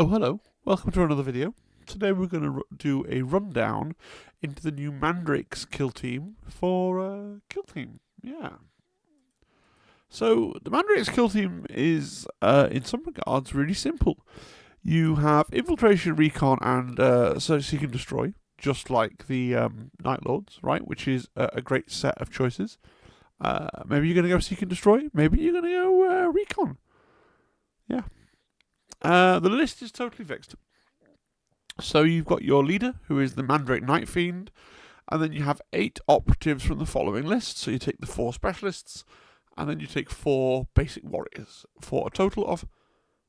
Oh, hello. Welcome to another video. Today we're going to do a rundown into the new Mandrakes kill team for Kill Team. Yeah. So, the Mandrakes kill team is, in some regards, really simple. You have Infiltration, Recon, and Seek and Destroy, just like the Night Lords, right? Which is a great set of choices. Maybe you're going to go Seek and Destroy. Maybe you're going to go Recon. Yeah. The list is totally fixed. So you've got your leader, who is the Mandrake Night Fiend, and then you have 8 operatives from the following list. So you take the 4 specialists, and then you take 4 basic warriors, for a total of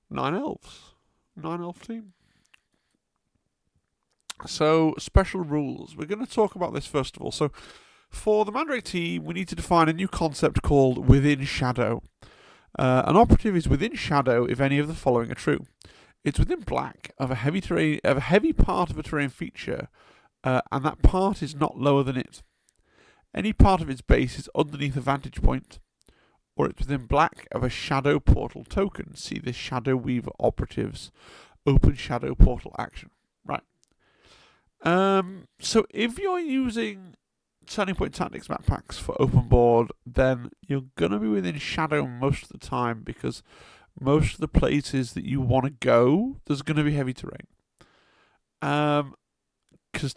9 elves. 9 elf team. So, special rules. We're going to talk about this first of all. So, for the Mandrake team, we need to define a new concept called Within Shadow. An operative is within shadow if any of the following are true. It's within black of a heavy part of a terrain feature, and that part is not lower than it. Any part of its base is underneath a vantage point, or it's within black of a shadow portal token. See the Shadow Weaver operatives open shadow portal action. Right. So if you're using Turning Point Tactics map packs for open board, then you're going to be within shadow most of the time, because most of the places that you want to go, there's going to be heavy terrain. Because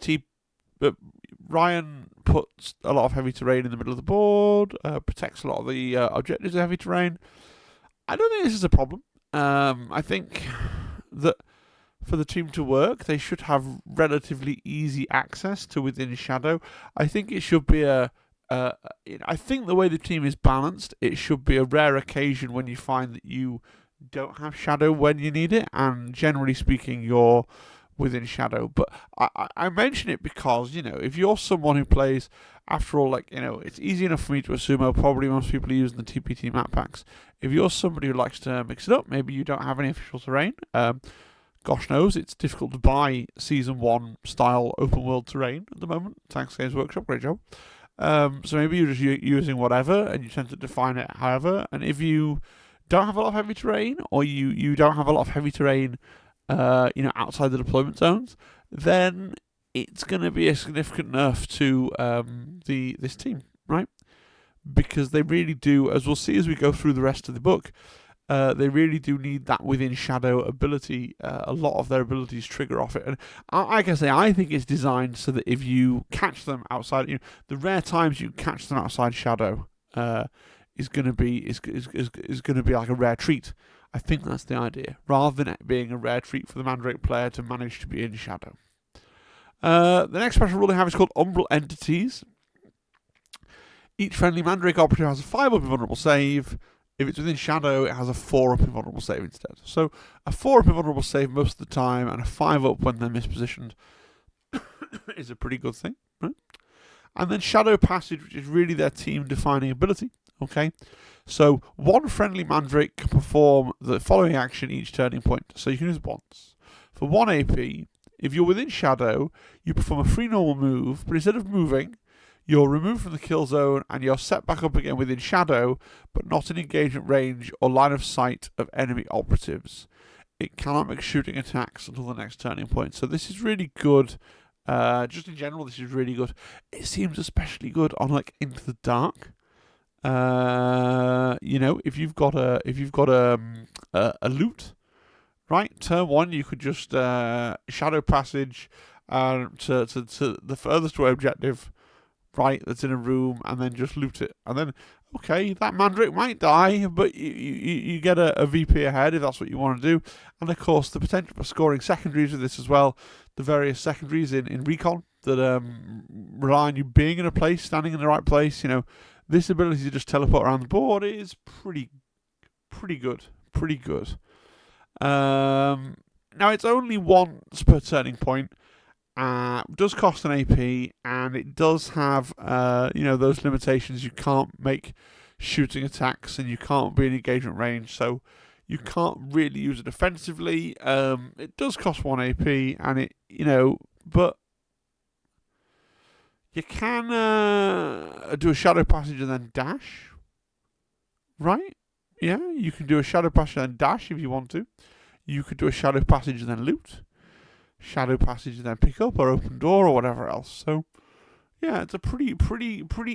Ryan puts a lot of heavy terrain in the middle of the board, protects a lot of the objectives of heavy terrain. I don't think this is a problem. I think that for the team to work, they should have relatively easy access to within shadow. I think it should be I think the way the team is balanced, it should be a rare occasion when you find that you don't have shadow when you need it, and generally speaking, you're within shadow. But I mention it because, if you're someone who plays, after all, it's easy enough for me to assume probably most people are using the TPT map packs. If you're somebody who likes to mix it up, maybe you don't have any official terrain. Gosh knows, it's difficult to buy Season 1 style open world terrain at the moment. Thanks Games Workshop, great job. So maybe you're just using whatever, and you tend to define it however. And if you don't have a lot of heavy terrain, or you don't have a lot of heavy terrain, outside the deployment zones, then it's going to be a significant nerf to this team, right? Because they really do, as we'll see as we go through the rest of the book, they really do need that within shadow ability. A lot of their abilities trigger off it, and I think it's designed so that if you catch them outside, the rare times you catch them outside shadow is going to be like a rare treat. I think that's the idea, rather than it being a rare treat for the Mandrake player to manage to be in shadow. The next special rule they have is called Umbral Entities. Each friendly Mandrake operative has a 5 up invulnerable save. If it's within shadow, it has a 4 up invulnerable save instead. So a 4 up invulnerable save most of the time, and a 5 up when they're mispositioned is a pretty good thing, right? And then Shadow Passage, which is really their team-defining ability. Okay, so one friendly Mandrake can perform the following action each turning point. So you can use it once. For 1 AP, if you're within shadow, you perform a free normal move, but instead of moving, you're removed from the kill zone and you're set back up again within shadow, but not in engagement range or line of sight of enemy operatives. It cannot make shooting attacks until the next turning point. So this is really good. Just in general, this is really good. It seems especially good on Into the Dark. If you've got a loot, right? Turn 1, you could just shadow passage to the furthest away objective, right? That's in a room, and then just loot it, and then that Mandrake might die, but you get a VP ahead if that's what you want to do. And of course, the potential for scoring secondaries with this as well. The various secondaries in Recon that rely on you being in a place, standing in the right place. This ability to just teleport around the board is pretty good. Pretty good. Now, it's only once per turning point. Does cost an AP, and it does have, those limitations. You can't make shooting attacks, and you can't be in engagement range, so you can't really use it offensively. It does cost 1 AP, and it, but you can do a shadow passage and then dash, right? Yeah, you can do a shadow passage and dash if you want to. you could do a shadow passage and then loot, shadow passage and then pick up, or open door, or whatever else. So, yeah, it's a pretty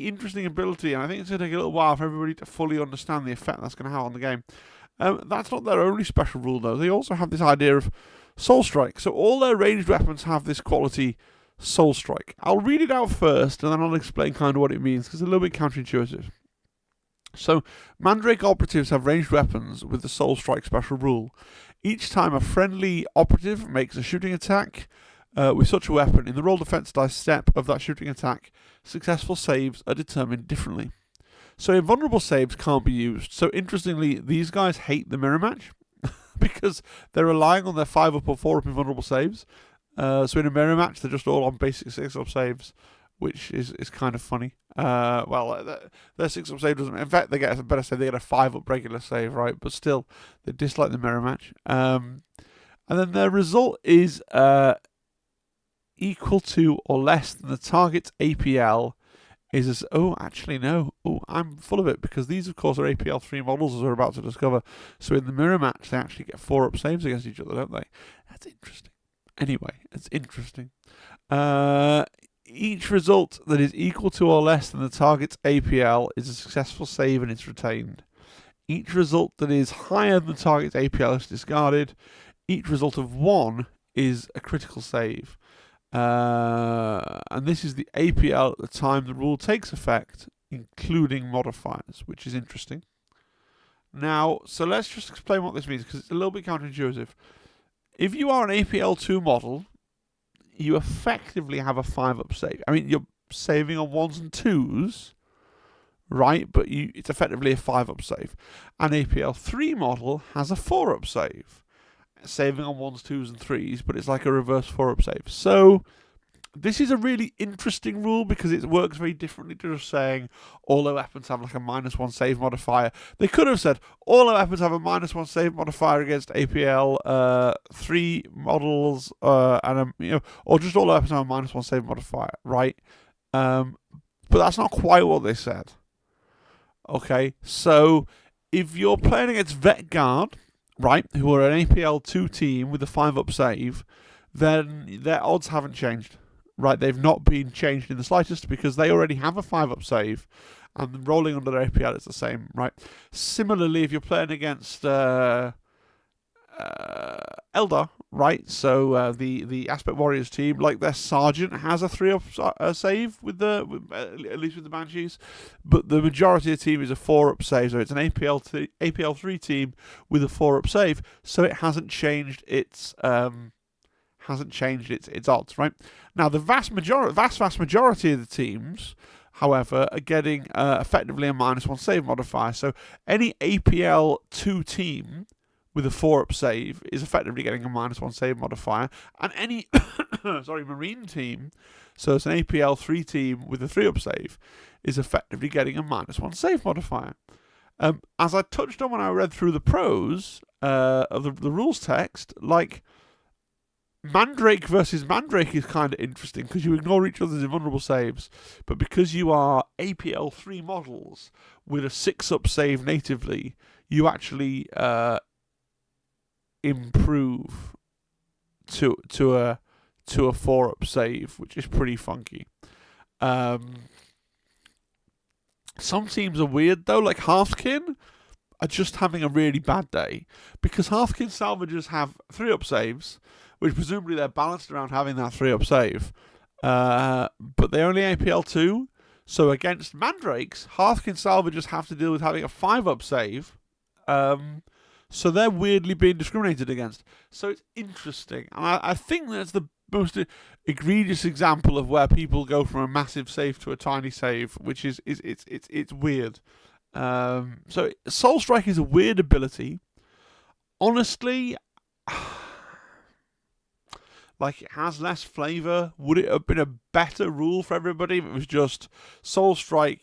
interesting ability, and I think it's going to take a little while for everybody to fully understand the effect that's going to have on the game. That's not their only special rule, though. They also have this idea of Soul Strike. So all their ranged weapons have this quality, Soul Strike. I'll read it out first, and then I'll explain kind of what it means, because it's a little bit counterintuitive. So, Mandrake operatives have ranged weapons with the Soul Strike special rule. Each time a friendly operative makes a shooting attack with such a weapon, in the roll defense dice step of that shooting attack, successful saves are determined differently. So invulnerable saves can't be used. So interestingly, these guys hate the mirror match because they're relying on their 5-up or 4-up invulnerable saves. So in a mirror match, they're just all on basic 6-up saves, which is kind of funny. Their 6-up save doesn't... In fact, they get a 5-up regular save, right? But still, they dislike the mirror match. And then their result is equal to or less than the target's APL is... I'm full of it, because these, of course, are APL 3 models, as we're about to discover. So in the mirror match, they actually get 4-up saves against each other, don't they? That's interesting. Anyway, it's interesting. Each result that is equal to or less than the target's APL is a successful save and it's retained. Each result that is higher than the target's APL is discarded. Each result of 1 is a critical save. And this is the APL at the time the rule takes effect, including modifiers, which is interesting. Now, so let's just explain what this means, because it's a little bit counterintuitive. If you are an APL 2 model, you effectively have a 5-up save. I mean, you're saving on 1s and 2s, right? But it's effectively a 5-up save. An APL 3 model has a 4-up save, saving on 1s, 2s, and 3s, but it's like a reverse 4-up save. So this is a really interesting rule, because it works very differently to just saying all their weapons have like a -1 save modifier. They could have said all their weapons have a -1 save modifier against APL 3 models, or just all their weapons have a -1 save modifier, right? But that's not quite what they said. Okay, so if you're playing against Vet Guard, right, who are an APL 2 team with a 5-up save, then their odds haven't changed. Right, they've not been changed in the slightest, because they already have a 5-up save, and rolling under their APL is the same, right? Similarly, if you're playing against Eldar, right, so the Aspect Warriors team, like their Sergeant has a 3-up save at least with the Banshees, but the majority of the team is a 4-up save, so it's an APL 3 team with a 4-up save, so it hasn't changed its odds, right? Now, the vast majority of the teams, however, are getting effectively a -1 save modifier. So any APL 2 team with a 4-up save is effectively getting a -1 save modifier, and any Marine team, so it's an APL 3 team with a 3-up save, is effectively getting a -1 save modifier. As I touched on when I read through the prose of the rules text, like, Mandrake versus Mandrake is kind of interesting, because you ignore each other's invulnerable saves, but because you are APL 3 models with a 6-up save natively, you actually improve to a 4-up save, which is pretty funky. Some teams are weird though, like Hearthkin are just having a really bad day, because Hearthkin salvagers have 3-up saves, which presumably they're balanced around having that 3-up save, but they only APL 2, so against Mandrakes, Hearthkin salvagers have to deal with having a 5-up save, so they're weirdly being discriminated against. So it's interesting, and I think that's the most egregious example of where people go from a massive save to a tiny save, which is it's weird. So Soul Strike is a weird ability. Honestly, like, it has less flavour. Would it have been a better rule for everybody if it was just Soul Strike,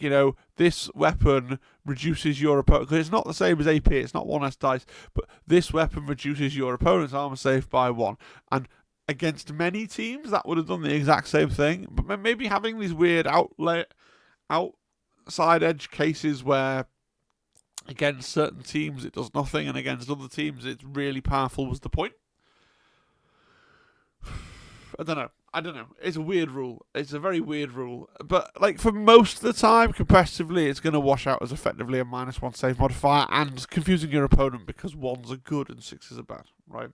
this weapon reduces your opponent, because it's not the same as AP, it's not 1s dice, but this weapon reduces your opponent's armor save by 1. And against many teams, that would have done the exact same thing, but maybe having these weird outside edge cases where Against certain teams, it does nothing, and against other teams, it's really powerful, was the point. I don't know. It's a weird rule. It's a very weird rule. But, like, for most of the time, competitively, it's going to wash out as effectively a -1 save modifier and confusing your opponent because 1s are good and 6s are bad, right?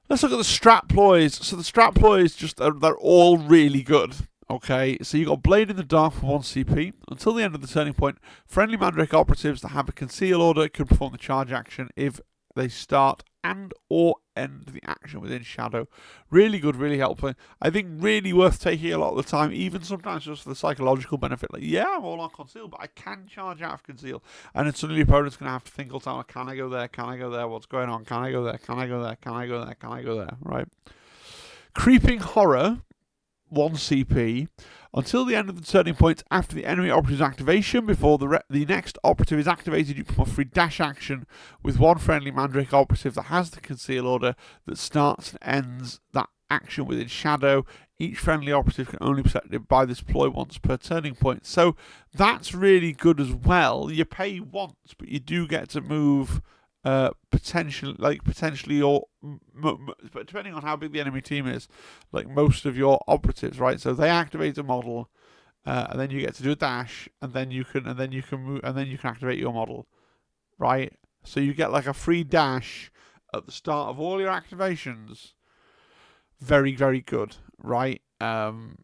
Let's look at the strat ploys. So the strat ploys, they're all really good. Okay, so you got Blade in the Dark for 1 CP. Until the end of the turning point, friendly Mandrake operatives that have a conceal order can perform the charge action if they start and or end the action within shadow. Really good, really helpful. I think really worth taking a lot of the time, even sometimes just for the psychological benefit. Like, yeah, I'm all on conceal, but I can charge out of conceal. And then suddenly your opponent's going to have to think all the time, can I go there? Can I go there? What's going on? Can I go there? Can I go there? Can I go there? Can I go there? Right. Creeping Horror, 1 CP. Until the end of the turning point after the enemy operative's activation, before the next operative is activated, you can perform a free dash action with 1 friendly Mandrake operative that has the conceal order that starts and ends that action within shadow. Each friendly operative can only be selected by this ploy once per turning point. So that's really good as well. You pay once, but you do get to move potentially, or but depending on how big the enemy team is, like most of your operatives, right? So they activate a model, and then you get to do a dash, and then you can move, and then you can activate your model, right? So you get like a free dash at the start of all your activations. Very, very good, right? And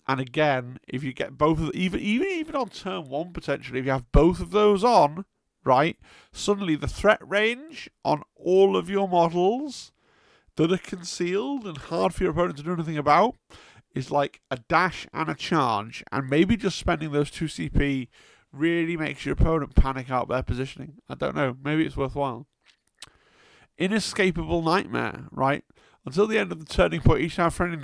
again, if you get both of even on turn 1 potentially, if you have both of those on, right, suddenly the threat range on all of your models that are concealed and hard for your opponent to do anything about is like a dash and a charge, and maybe just spending those 2 CP really makes your opponent panic out their positioning. I don't know, maybe it's worthwhile. Inescapable Nightmare, right? Until the end of the turning point, each time a friendly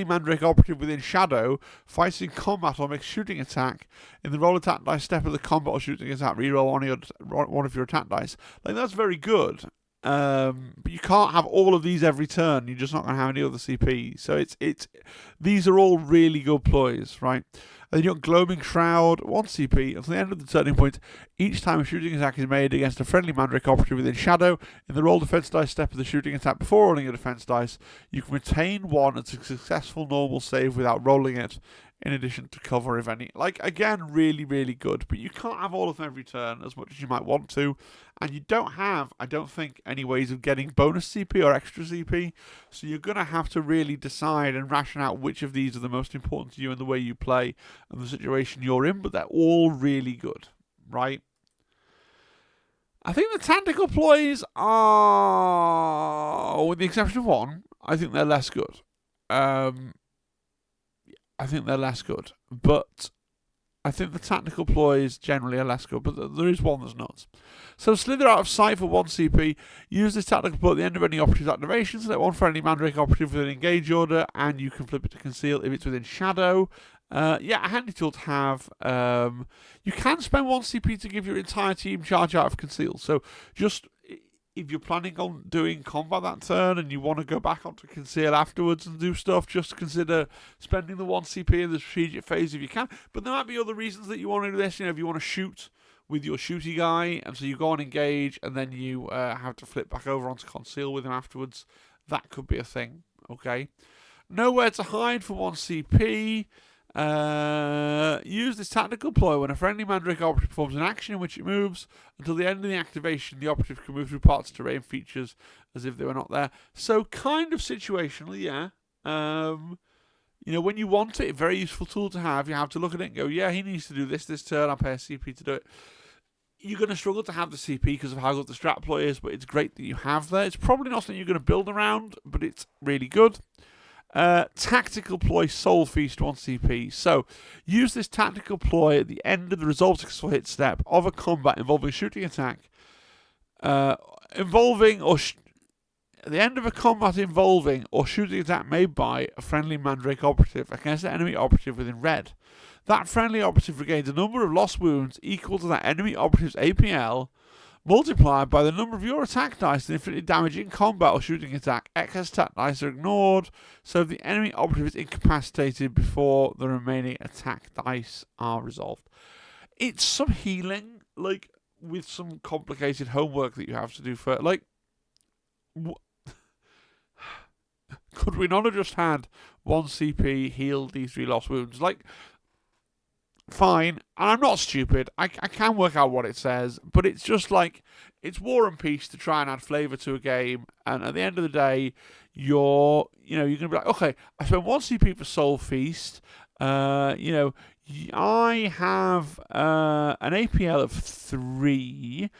Mandrake operative within shadow fights in combat or makes shooting attack, in the roll attack dice step of the combat or shooting attack, reroll one of your attack dice. Like, that's very good. But you can't have all of these every turn. You're just not going to have any other CP. So these are all really good ploys, right? And then you've got Gloaming Shroud, 1 CP, until the end of the turning point. Each time a shooting attack is made against a friendly Mandrake operative within shadow, in the roll defense dice step of the shooting attack before rolling a defense dice, you can retain 1 as a successful normal save without rolling it, in addition to cover if any. Like, again, really, really good, but you can't have all of them every turn as much as you might want to, and you don't have, I don't think, any ways of getting bonus CP or extra CP, so you're going to have to really decide and ration out which of these are the most important to you and the way you play and the situation you're in, but they're all really good, right? I think the tactical ploys are, with the exception of 1, I think they're less good. I think they're less good, but I think the tactical ploys generally are less good, but there is 1 that's not. So Slither Out of Sight for 1 CP. Use this tactical ploy at the end of any operative activation. Select 1 friendly Mandrake operative with an engage order, and you can flip it to conceal if it's within shadow. Yeah, a handy tool to have. You can spend 1 CP to give your entire team charge out of conceal. So just if you're planning on doing combat that turn and you want to go back onto conceal afterwards and do stuff, just consider spending the 1 CP in the strategic phase if you can. But there might be other reasons that you want to do this. You know, if you want to shoot with your shooty guy, and so you go on engage, and then you have to flip back over onto conceal with him afterwards, that could be a thing. Okay. Nowhere to Hide for 1 CP. Use this tactical ploy when a friendly Mandrake operative performs an action in which it moves. Until the end of the activation, the operative can move through parts of terrain features as if they were not there. So kind of situational, yeah. You know, when you want it, very useful tool to have. You have to look at it and go, yeah, he needs to do this turn. I'll pay a CP to do it. You're going to struggle to have the CP because of how good the strat ploy is, but it's great that you have there. It's probably not something you're going to build around, but it's really good. Tactical ploy Soul Feast 1 CP. So use this tactical ploy at the end of the resolve successful hit step of a combat involving shooting attack, at the end of a combat involving or shooting attack made by a friendly Mandrake operative against an enemy operative within red. That friendly operative regains a number of lost wounds equal to that enemy operative's APL multiplied by the number of your attack dice and infinitely damage in combat or shooting attack. Excess attack dice are ignored, so the enemy operative is incapacitated before the remaining attack dice are resolved. It's some healing, like, with some complicated homework that you have to do for, like, could we not have just had 1 CP heal D3 lost wounds? Like, fine, and I'm not stupid. I can work out what it says, but it's just like, it's War and Peace to try and add flavour to a game, and at the end of the day, you're going to be like, okay, I spent 1 CP for Soul Feast, I have an APL of 3.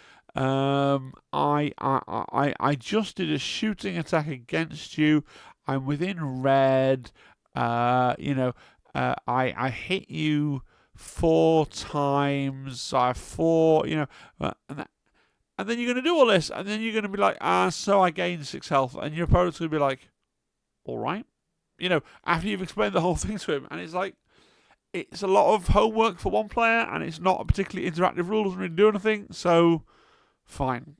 I just did a shooting attack against you. I'm within red. I hit you 4 times. So I have 4. And then you're going to do all this, and then you're going to be like, so I gained 6 health, and your opponent's going to be like, all right. After you've explained the whole thing to him, and it's like, it's a lot of homework for one player, and it's not a particularly interactive rule, doesn't really do anything, so fine.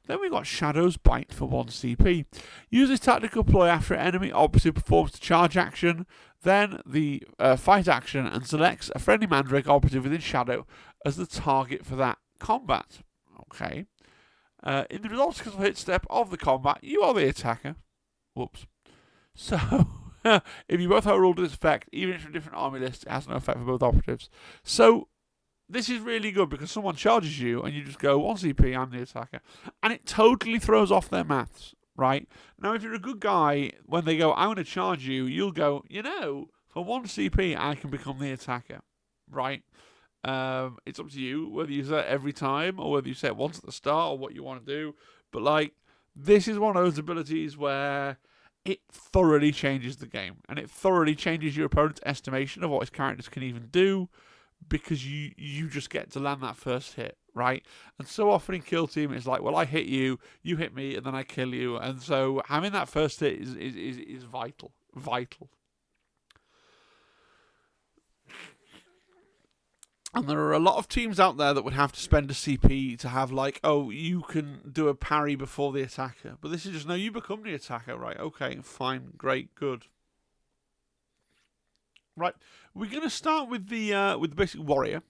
Then we got Shadow's Bite for 1 CP. Use this tactical ploy after an enemy operative performs the charge action, then the fight action, and selects a friendly Mandrake operative within Shadow as the target for that combat. Okay. In the resolve skill hit step of the combat, you are the attacker. Whoops. So, if you both have a rule to this effect, even if it's a different army list, it has no effect for both operatives. So, this is really good because someone charges you and you just go 1 CP, I'm the attacker. And it totally throws off their maths, right? Now, if you're a good guy, when they go, I'm going to charge you, you'll go, for 1 CP, I can become the attacker, right? It's up to you whether you say it every time or whether you say it once at the start or what you want to do. But, like, this is one of those abilities where it thoroughly changes the game. And it thoroughly changes your opponent's estimation of what his characters can even do, because you just get to land that first hit, right? And so often in Kill Team, it's like, well, I hit you, you hit me, and then I kill you. And so having that first hit is vital. Vital. And there are a lot of teams out there that would have to spend a CP to have, like, oh, you can do a parry before the attacker. But this is just, no, you become the attacker, right? Okay, fine, great, good. Right, we're going to start with the basic warrior,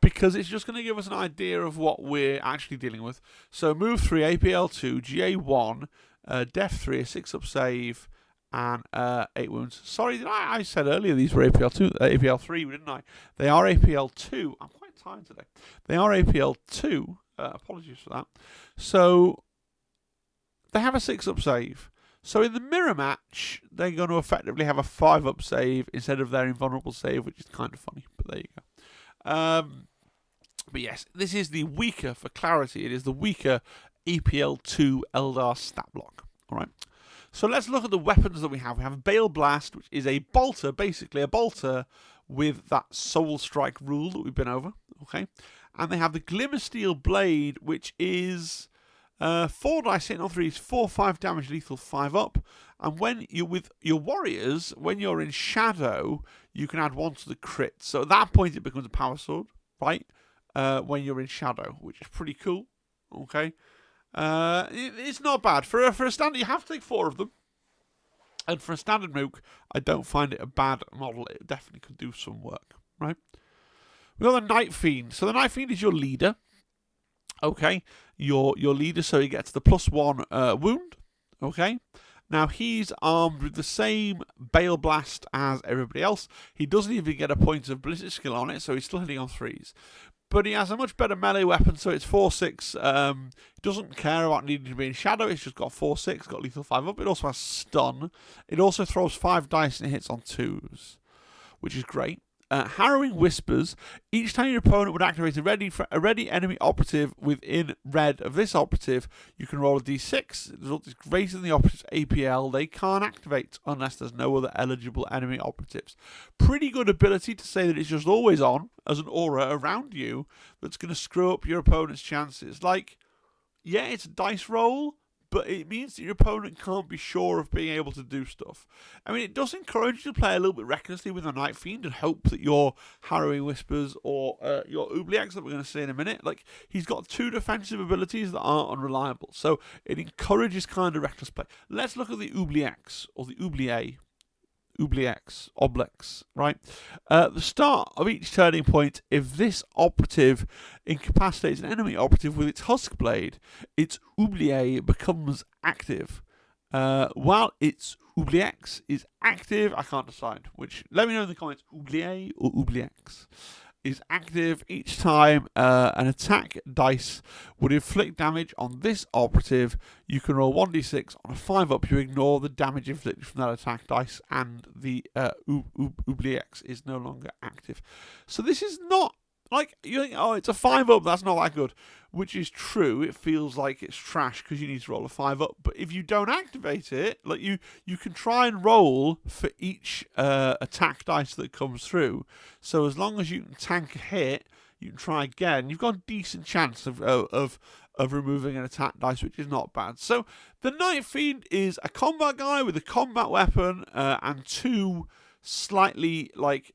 because it's just going to give us an idea of what we're actually dealing with. So move 3, APL 2, GA 1, Def 3, a 6-up save, and 8 wounds. Sorry, I said earlier these were APL 3, didn't I? They are APL 2. I'm quite tired today. They are APL 2. Apologies for that. So they have a 6-up save. So in the mirror match, they're going to effectively have a 5-up save instead of their invulnerable save, which is kind of funny, but there you go. But yes, this is the weaker, for clarity, it is the weaker EPL 2 Eldar stat block. All right. So let's look at the weapons that we have. We have a Bale Blast, which is a bolter, basically a bolter with that Soul Strike rule that we've been over. Okay. And they have the Glimmer Steel Blade, which is 4 dice hitting on 3s, 4/5 damage, lethal 5-up. And when you're with your warriors, when you're in Shadow, you can add 1 to the crit. So at that point, it becomes a power sword, right? When you're in Shadow, which is pretty cool. Okay. It's not bad. For a standard, you have to take 4 of them. And for a standard Mook, I don't find it a bad model. It definitely could do some work, right? We've got the Night Fiend. So the Night Fiend is your leader. Okay, your leader, so he gets the +1 wound. Okay, now he's armed with the same Bale Blast as everybody else. He doesn't even get a point of ballistic skill on it, so he's still hitting on 3s. But he has a much better melee weapon, so it's 4/6. He doesn't care about needing to be in Shadow. It's just got 4/6, got lethal 5-up. It also has stun. It also throws 5 dice and it hits on 2s, which is great. Harrowing Whispers. Each time your opponent would activate a ready enemy operative within red of this operative, you can roll a d6. The result is greater than the operative's APL. They can't activate unless there's no other eligible enemy operatives. Pretty good ability to say that it's just always on as an aura around you that's going to screw up your opponent's chances. Like, yeah, it's a dice roll, but it means that your opponent can't be sure of being able to do stuff. I mean, it does encourage you to play a little bit recklessly with a Night Fiend and hope that your Harrowing Whispers or your Oubliax that we're going to see in a minute, like, he's got 2 defensive abilities that aren't unreliable, so it encourages kind of reckless play. Let's look at the Oubliax, or the Oubliax, Oblex, right? The start of each turning point, if this operative incapacitates an enemy operative with its Husk Blade, its Oublié becomes active. While its Oubliax is active, I can't decide which. Let me know in the comments, Oublié or Oubliax is active each time an attack dice would inflict damage on this operative. You can roll 1d6 on a 5-up. You ignore the damage inflicted from that attack dice, and the Oubliax is no longer active. So this is not like you think, oh, it's a 5-up, that's not that good, which is true. It feels like it's trash because you need to roll a 5-up. But if you don't activate it, like you can try and roll for each attack dice that comes through. So as long as you can tank a hit, you can try again. You've got a decent chance of removing an attack dice, which is not bad. So the Night Fiend is a combat guy with a combat weapon and 2 slightly like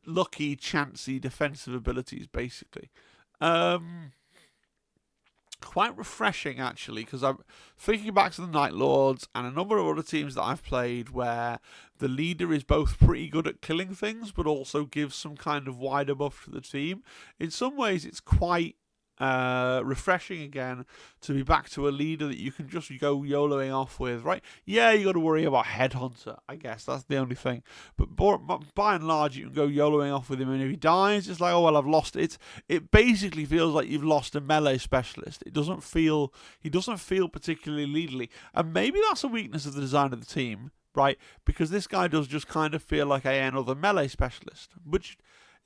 lucky, chancy defensive abilities, basically. Quite refreshing, actually, because I'm thinking back to the Night Lords and a number of other teams that I've played where the leader is both pretty good at killing things but also gives some kind of wider buff to the team. In some ways, it's quite refreshing again to be back to a leader that you can just go YOLOing off with, right? Yeah, you got to worry about Headhunter, I guess that's the only thing, but by and large you can go YOLOing off with him, and if he dies it's like, oh well, I've lost it. It basically feels like you've lost a melee specialist. He doesn't feel particularly leaderly, and maybe that's a weakness of the design of the team, right? Because this guy does just kind of feel like another melee specialist, which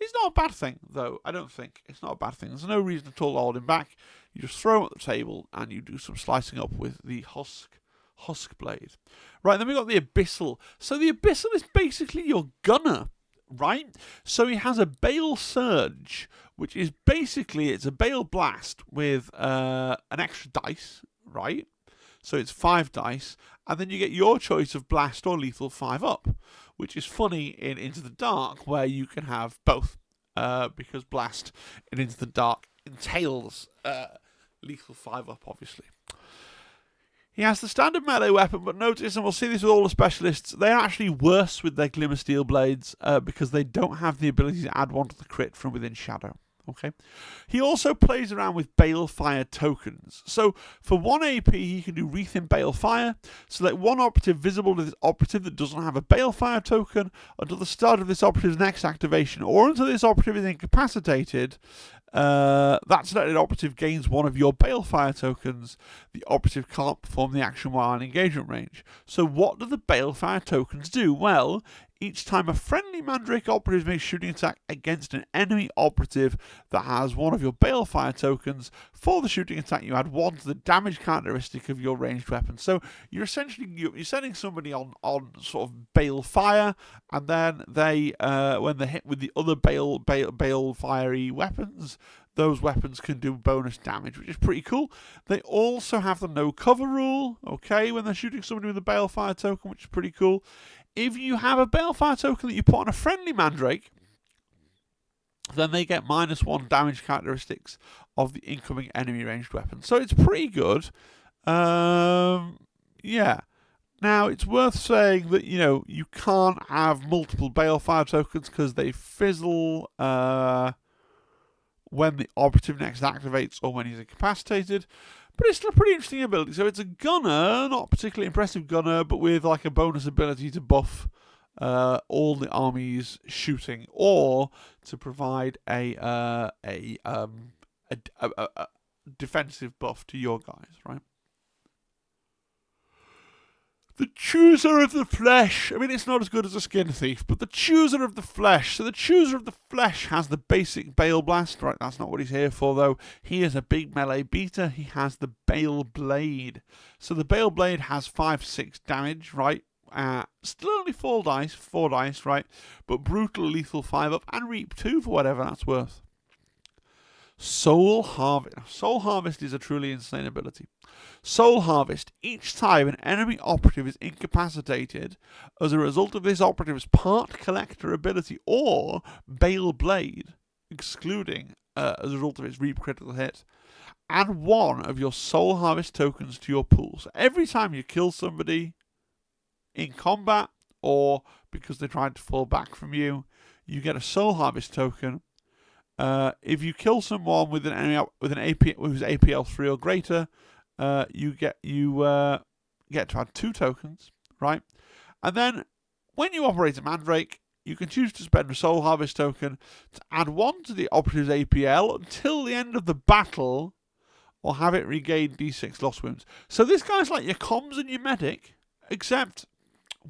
it's not a bad thing, though. I don't think. It's not a bad thing. There's no reason at all to hold him back. You just throw him at the table and you do some slicing up with the Husk Blade. Right, then we got the Abyssal. So the Abyssal is basically your gunner, right? So he has a Bale Surge, which is basically, it's a Bale Blast with an extra dice, right? So it's 5 dice, and then you get your choice of Blast or Lethal 5-up, which is funny in Into the Dark, where you can have both, because Blast in Into the Dark entails Lethal 5-up, obviously. He has the standard melee weapon, but notice, and we'll see this with all the specialists, they're actually worse with their Glimmer Steel Blades because they don't have the ability to add 1 to the crit from within shadow. Okay. He also plays around with Balefire tokens. So for 1 AP, he can do Wreath in Balefire. Select 1 operative visible to this operative that doesn't have a Balefire token until the start of this operative's next activation, or until this operative is incapacitated. That selected operative gains 1 of your Balefire tokens. The operative can't perform the action while in engagement range. So what do the Balefire tokens do? Well, each time a friendly Mandrake operative makes a shooting attack against an enemy operative that has 1 of your Balefire tokens, for the shooting attack you add 1 to the damage characteristic of your ranged weapon. So you're essentially you're sending somebody on sort of Balefire, and then they when they're hit with the other Balefire-y weapons, those weapons can do bonus damage, which is pretty cool. They also have the no cover rule, okay, when they're shooting somebody with a Balefire token, which is pretty cool. If you have a Balefire token that you put on a friendly Mandrake, then they get -1 damage characteristics of the incoming enemy ranged weapon. So it's pretty good. Yeah. Now, it's worth saying that, you can't have multiple Balefire tokens because they fizzle when the operative next activates or when he's incapacitated. But it's still a pretty interesting ability. So it's a gunner, not a particularly impressive gunner, but with like a bonus ability to buff all the army's shooting, or to provide a defensive buff to your guys, right? The Chooser of the Flesh. I mean, it's not as good as a Skin Thief, but the Chooser of the Flesh. So the Chooser of the Flesh has the basic Bale Blast. Right, that's not what he's here for, though. He is a big melee beater. He has the Bale Blade. So the Bale Blade has 5-6 damage, right? Still only 4 dice, right? But brutal, lethal 5-up, and Reap 2 for whatever that's worth. Soul Harvest. Soul Harvest is a truly insane ability. Soul Harvest. Each time an enemy operative is incapacitated as a result of this operative's part collector ability or Bale Blade, excluding as a result of its Reap critical hit, add one of your Soul Harvest tokens to your pool. So every time you kill somebody in combat or because they tried to fall back from you, you get a Soul Harvest token. If you kill someone with an enemy with an AP who's APL 3 or greater, you get to add 2 tokens, right? And then when you operate a Mandrake, you can choose to spend a Soul Harvest token to add 1 to the operative's APL until the end of the battle, or have it regain D6 lost wounds. So this guy's like your comms and your medic, except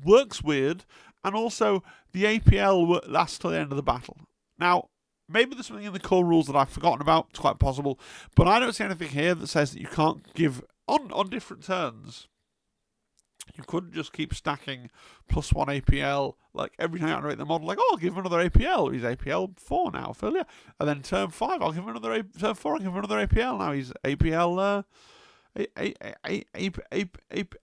works weird, and also the APL lasts till the end of the battle. Now, maybe there's something in the core rules that I've forgotten about. It's quite possible. But I don't see anything here that says that you can't give, on different turns, you couldn't just keep stacking +1 APL, like every time you activate the model, like, oh, I'll give him another APL. He's APL 4 now, Philia. And then turn 5, I'll give him another turn 4, I'll give him another APL. Now he's APL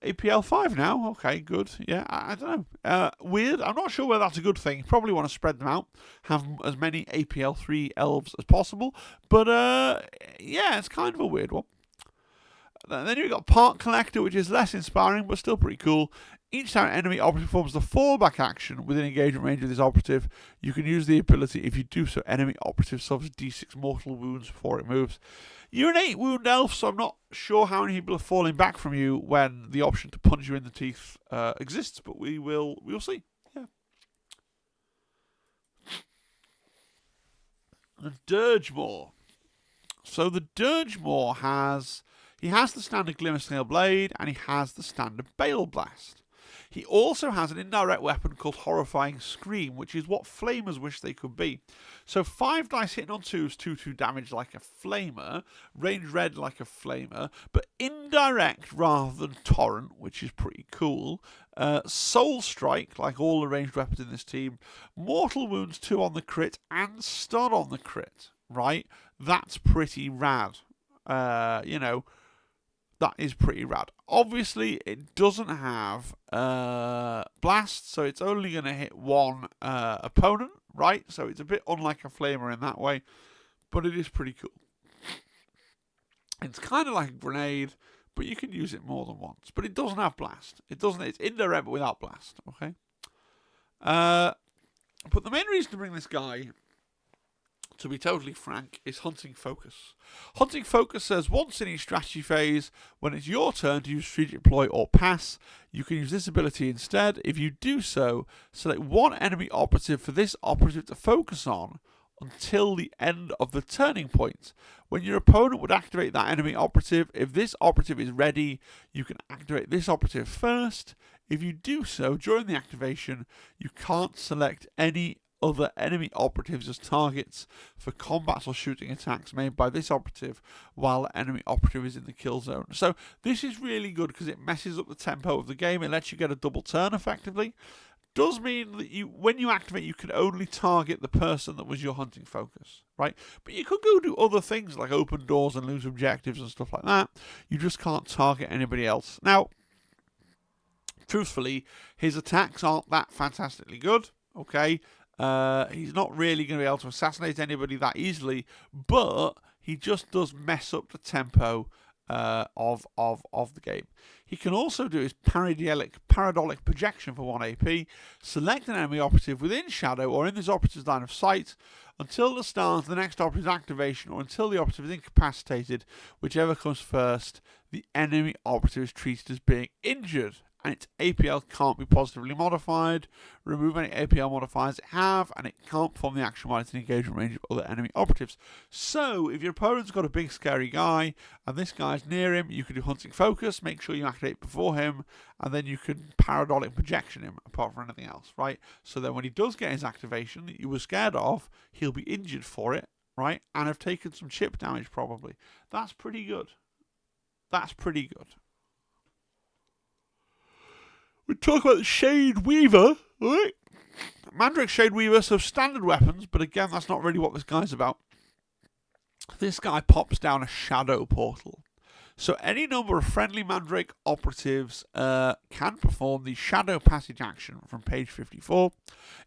APL 5 now. Okay, good. Yeah, I don't know. Weird. I'm not sure whether that's a good thing. You probably want to spread them out, have as many APL 3 elves as possible. But yeah, it's kind of a weird one. Then you've got Part Collector, which is less inspiring, but still pretty cool. Each time an enemy operative performs the fallback action within engagement range of this operative, you can use the ability. If you do so, enemy operative suffers D6 mortal wounds before it moves. You're an 8 wound elf, so I'm not sure how many people are falling back from you when the option to punch you in the teeth exists, but we'll see. Yeah. The Durge Moore. So the Durge Moore has the standard Glimmerscale Blade, and he has the standard Bale Blast. He also has an indirect weapon called Horrifying Scream, which is what flamers wish they could be. So 5 dice hitting on 2s, 2/2 damage like a flamer, range red like a flamer, but indirect rather than torrent, which is pretty cool. Soul Strike, like all the ranged weapons in this team, mortal wounds 2 on the crit, and stun on the crit, right? That's pretty rad. That is pretty rad. Obviously, it doesn't have blast, so it's only going to hit 1 opponent, right? So it's a bit unlike a flamer in that way, but it is pretty cool. It's kind of like a grenade, but you can use it more than once. But it doesn't have blast. It's indirect, but without blast, okay? But the main reason to bring this guy, to be totally frank, is Hunting Focus. Hunting Focus says once in each strategy phase, when it's your turn to use Strategic Ploy or Pass, you can use this ability instead. If you do so, select 1 enemy operative for this operative to focus on until the end of the turning point. When your opponent would activate that enemy operative, if this operative is ready, you can activate this operative first. If you do so during the activation, you can't select any other enemy operatives as targets for combats or shooting attacks made by this operative while the enemy operative is in the kill zone. So this is really good because it messes up the tempo of the game. It lets you get a double turn effectively. Does mean that when you activate, you can only target the person that was your hunting focus, right? But you could go do other things like open doors and lose objectives and stuff like that. You just can't target anybody else. Now, truthfully, his attacks aren't that fantastically good, okay? He's not really going to be able to assassinate anybody that easily, but he just does mess up the tempo of the game. He can also do his paradolic projection for 1 AP, select an enemy operative within shadow or in this operative's line of sight until the start of the next operative's activation or until the operative is incapacitated, whichever comes first. The enemy operative is treated as being injured, and its APL can't be positively modified. Remove any APL modifiers it have, and it can't perform the action while it's in engagement range of other enemy operatives. So, if your opponent's got a big scary guy, and this guy's near him, you can do Hunting Focus, make sure you activate before him, and then you can paradolic projection him, apart from anything else, right? So then when he does get his activation that you were scared of, he'll be injured for it, right? And have taken some chip damage, probably. That's pretty good. That's pretty good. We talk about the Shade Weaver, right? Mandrakes Shade Weaver, so standard weapons, but again, that's not really what this guy's about. this guy pops down a shadow portal. So any number of friendly Mandrake operatives can perform the shadow passage action from page 54,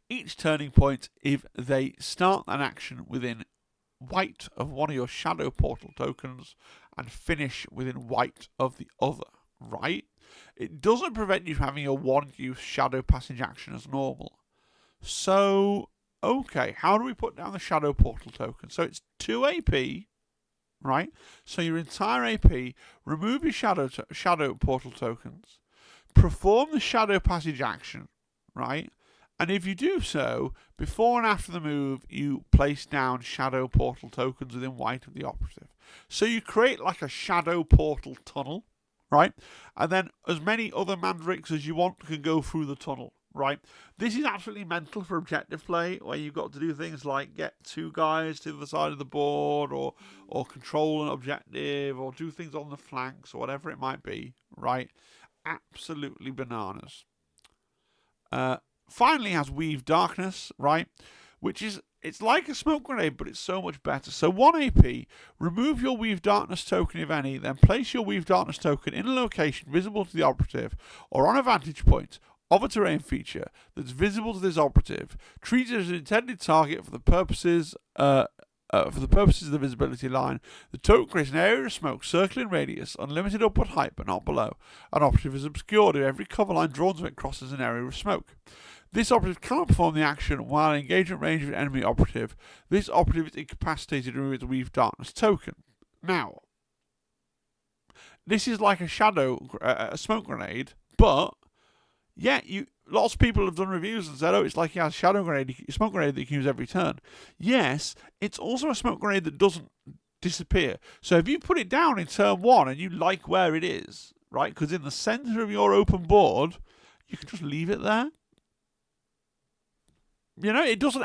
each turning point if they start an action within white of one of your shadow portal tokens and finish within white of the other, right? It doesn't prevent you from having a one-use shadow passage action as normal. So, okay, how do we put down the shadow portal token? So it's 2 AP, right? So your entire AP, remove your shadow portal tokens, perform the shadow passage action, right? And if you do so, before and after the move, you place down shadow portal tokens within white of the operative. So you create like a shadow portal tunnel, right? And then as many other Mandrakes as you want can go through the tunnel, right? This is absolutely mental for objective play, where you've got to do things like get 2 guys to the side of the board, or control an objective, or do things on the flanks, or whatever it might be, right? Absolutely bananas. Finally has Weave Darkness, right? Which is, it's like a smoke grenade, but it's so much better. So 1 AP, remove your Weave Darkness token if any, then place your Weave Darkness token in a location visible to the operative or on a vantage point of a terrain feature that's visible to this operative. Treat it as an intended target for the purposes of the visibility line. The token creates an area of smoke circling radius, unlimited upward height but not below. An operative is obscured if every cover line drawn to it crosses an area of smoke. This operative cannot perform the action while in engagement range of an enemy operative. This operative is incapacitated to remove its Weave Darkness token. Now, this is like a smoke grenade, but yeah, lots of people have done reviews and said, oh, it's like a smoke grenade that you can use every turn. Yes, it's also a smoke grenade that doesn't disappear. So if you put it down in turn 1 and you like where it is, right, because in the centre of your open board, you can just leave it there. You know, it doesn't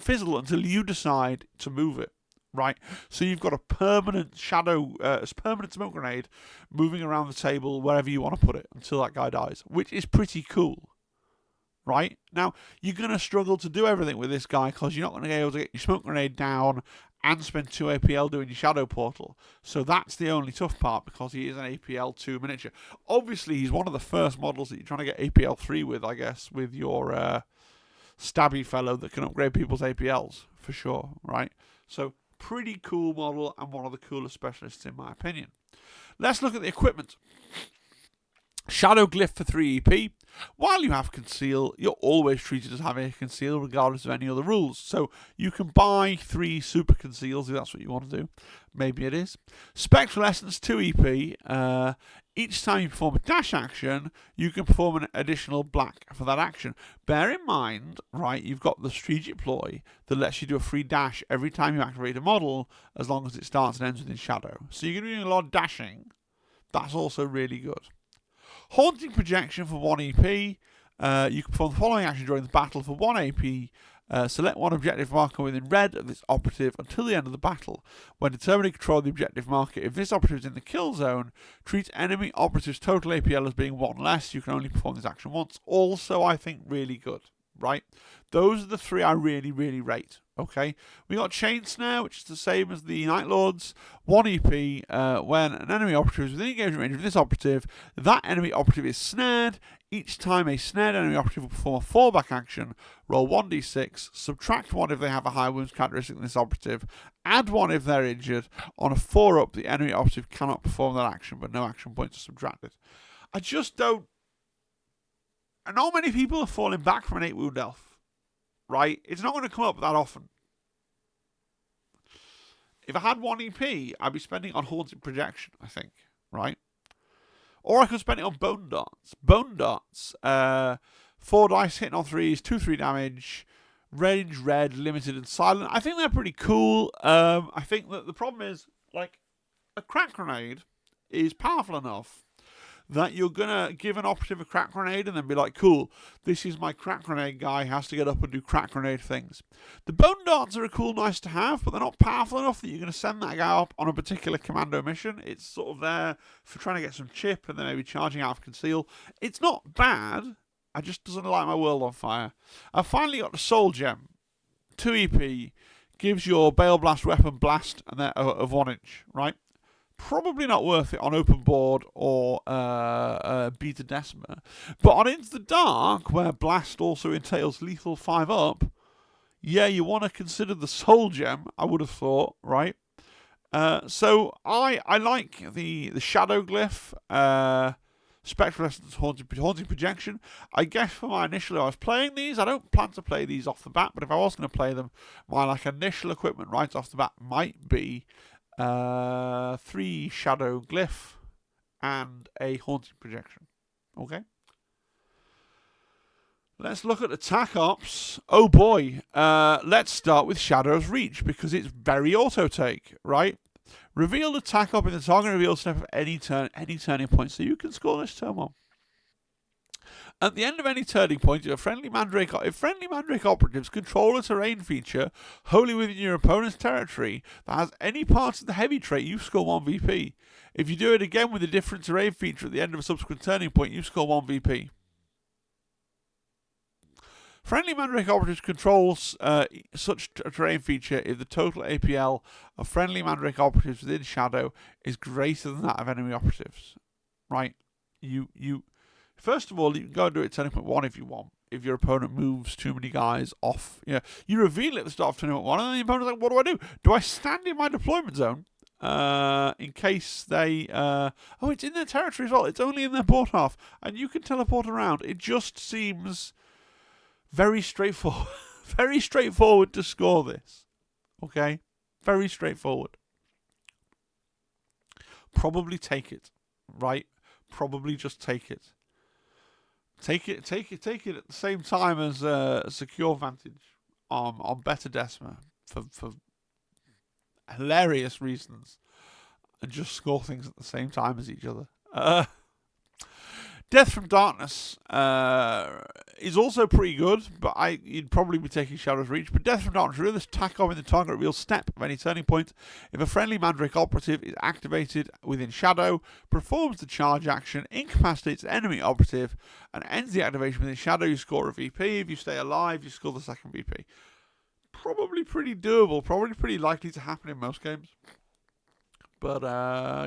fizzle until you decide to move it, right? So you've got a permanent permanent smoke grenade moving around the table wherever you want to put it until that guy dies, which is pretty cool, right? Now, you're going to struggle to do everything with this guy because you're not going to be able to get your smoke grenade down and spend 2 APL doing your shadow portal. So that's the only tough part, because he is an APL 2 miniature. Obviously, he's one of the first models that you're trying to get APL 3 with, I guess, with your stabby fellow that can upgrade people's APLs, for sure, right? So, pretty cool model and one of the coolest specialists in my opinion. Let's look at the equipment. Shadow Glyph for 3 EP. While you have Conceal, you're always treated as having a Conceal regardless of any other rules. So you can buy 3 Super Conceals if that's what you want to do. Maybe it is. Spectral Essence 2 EP. Each time you perform a dash action, you can perform an additional black for that action. Bear in mind, right, you've got the Strategic Ploy that lets you do a free dash every time you activate a model, as long as it starts and ends within Shadow. So you're going to be doing a lot of dashing. That's also really good. Haunting Projection for 1 EP. You can perform the following action during the battle for 1 AP. Select one objective marker within red of this operative until the end of the battle. When determining control of the objective marker, if this operative is in the kill zone, treat enemy operative's total APL as being 1 less. You can only perform this action once. Also, I think really good, right? Those are the 3 I really, really rate. Okay, we got Chain Snare, which is the same as the Night Lords. 1 EP, when an enemy operative is within engagement range of this operative, that enemy operative is snared. Each time a snared enemy operative will perform a fallback action, roll 1d6, subtract 1 if they have a high wounds characteristic than this operative, add 1 if they're injured. On a 4-up, the enemy operative cannot perform that action, but no action points are subtracted. I just don't... Not many people are falling back from an 8-wound elf. Right? It's not going to come up that often. If I had 1 EP, I'd be spending it on Haunted Projection, I think. Right? Or I could spend it on Bone Darts. Bone Darts, 4 dice hitting on 3s, 2/3 damage, range red, limited and silent. I think they're pretty cool. I think that the problem is, like, a crack grenade is powerful enough that you're going to give an operative a crack grenade and then be like, cool, this is my crack grenade guy, has to get up and do crack grenade things. The Bone Darts are a cool, nice to have, but they're not powerful enough that you're going to send that guy up on a particular commando mission. It's sort of there for trying to get some chip and then maybe charging out of Conceal. It's not bad, I just doesn't light my world on fire. I finally got the Soul Gem, 2 EP, gives your Bale Blast weapon blast and then of 1 inch, right? Probably not worth it on open board or Beta Decima. But on Into the Dark, where blast also entails lethal 5 up, yeah, you want to consider the Soul Gem, I would have thought, right? So I like the Shadow Glyph, Spectral Essence, Haunting Projection. I guess for my initial, I was playing these. I don't plan to play these off the bat, but if I was going to play them, my initial equipment right off the bat might be 3 Shadow Glyph and a Haunting Projection. Okay. Let's look at attack ops. Oh boy. Let's start with Shadow's Reach because it's very auto take, right? Reveal attack up in the target reveal step of any turning point, so you can score this turn 1. At the end of any turning point, if friendly Mandrake operatives control a terrain feature wholly within your opponent's territory that has any parts of the heavy trait, you score 1 VP. If you do it again with a different terrain feature at the end of a subsequent turning point, you score 1 VP. Friendly Mandrake operatives controls such a terrain feature if the total APL of friendly Mandrake operatives within Shadow is greater than that of enemy operatives. Right? First of all, you can go and do it at turning point 1 if you want. If your opponent moves too many guys off, you reveal it at the start of turning point 1, and then the opponent's like, "What do? Do I stand in my deployment zone in case they? It's in their territory as well. It's only in their board half, and you can teleport around." It just seems very straightforward. Very straightforward to score this. Okay? Very straightforward. Probably take it. Right? Probably just take it. Take it at the same time as Secure Vantage on Beta Decima for hilarious reasons. And just score things at the same time as each other. Death from Darkness is also pretty good, but you'd probably be taking Shadow's Reach. But Death from Darkness, really this tack on in the target reveal step of any turning point. If a friendly Mandrake operative is activated within Shadow, performs the charge action, incapacitates the enemy operative, and ends the activation within Shadow, you score a VP. If you stay alive, you score the second VP. Probably pretty doable, probably pretty likely to happen in most games. But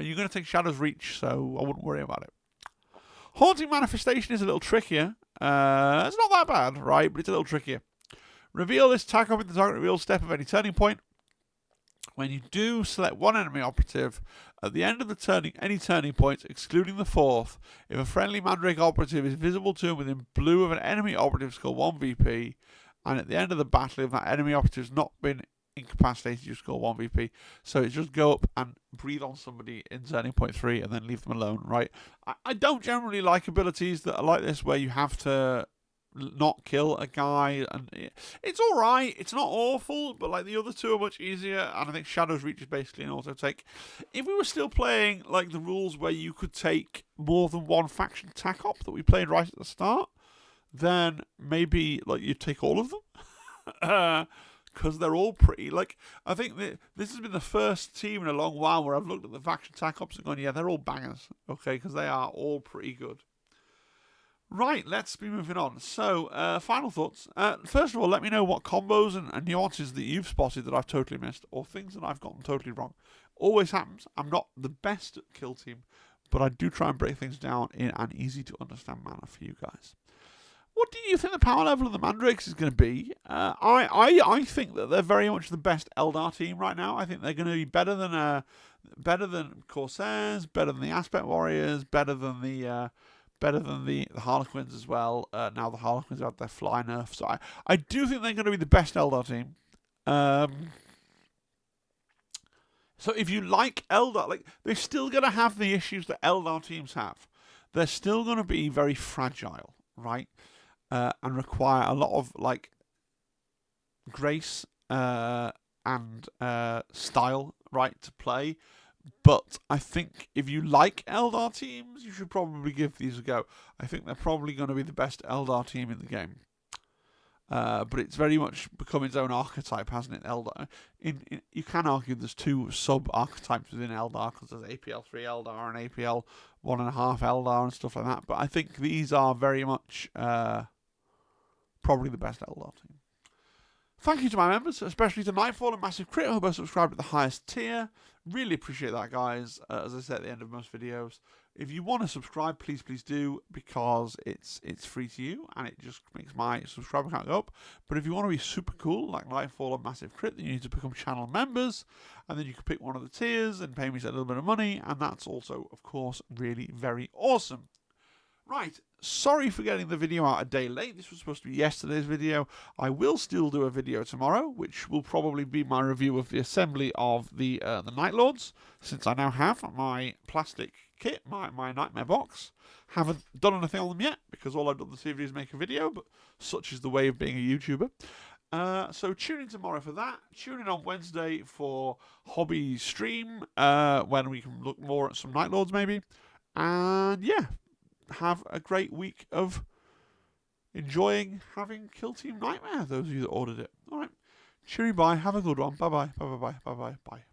you're going to take Shadow's Reach, so I wouldn't worry about it. Haunting Manifestation is a little trickier. It's not that bad, right? But it's a little trickier. Reveal this tack up in the target reveal step of any turning point. When you do, select one enemy operative. At the end of the any turning point, excluding the 4th, if a friendly Mandrake operative is visible to him within blue of an enemy operative, score 1 VP. And at the end of the battle, if that enemy operative has not been incapacitated, you score 1 VP. So it's just go up and breathe on somebody in turning point 3 and then leave them alone, right? I don't generally like abilities that are like this where you have to not kill a guy, and it's alright, it's not awful, but like the other two are much easier, and I think Shadow's Reach is basically an auto take. If we were still playing like the rules where you could take more than one faction tack op that we played right at the start, then maybe like you'd take all of them. Because they're all pretty, like, I think this has been the first team in a long while where I've looked at the faction tack ops and gone, yeah, they're all bangers, okay, because they are all pretty good. Right, let's be moving on. So, final thoughts. First of all, let me know what combos and nuances that you've spotted that I've totally missed, or things that I've gotten totally wrong. Always happens. I'm not the best at kill team, but I do try and break things down in an easy to understand manner for you guys. What do you think the power level of the Mandrakes is going to be? I think that they're very much the best Eldar team right now. I think they're going to be better than Corsairs, better than the Aspect Warriors, better than the Harlequins as well. Now the Harlequins have their fly nerf, so I do think they're going to be the best Eldar team. So if you like Eldar, like they're still going to have the issues that Eldar teams have. They're still going to be very fragile, right? And require a lot of like grace and style, right, to play. But I think if you like Eldar teams, you should probably give these a go. I think they're probably going to be the best Eldar team in the game. But it's very much become its own archetype, hasn't it, Eldar? You can argue there's two sub-archetypes within Eldar, because there's APL 3 Eldar and APL 1.5 Eldar and stuff like that. But I think these are very much probably the best Eldar team. Thank you to my members, especially to Nightfall and Massive Crit, who both subscribed at the highest tier. Really appreciate that, guys. As I said at the end of most videos, if you want to subscribe, please do, because it's free to you and it just makes my subscriber count go up. But if you want to be super cool, like Nightfall and Massive Crit, then you need to become channel members, and then you can pick one of the tiers and pay me a little bit of money, and that's also, of course, really very awesome. Right, sorry for getting the video out a day late. This was supposed to be yesterday's video. I will still do a video tomorrow, which will probably be my review of the assembly of the Night Lords, since I now have my plastic kit, my Nightmare box. Haven't done anything on them yet, because all I've done this evening is make a video, but such is the way of being a YouTuber. So tune in tomorrow for that. Tune in on Wednesday for Hobby Stream, when we can look more at some Night Lords maybe. And yeah, have a great week of enjoying having Kill Team Nightmare, those of you that ordered it. Alright, cheery bye, have a good one, bye bye, bye bye, bye bye, bye bye.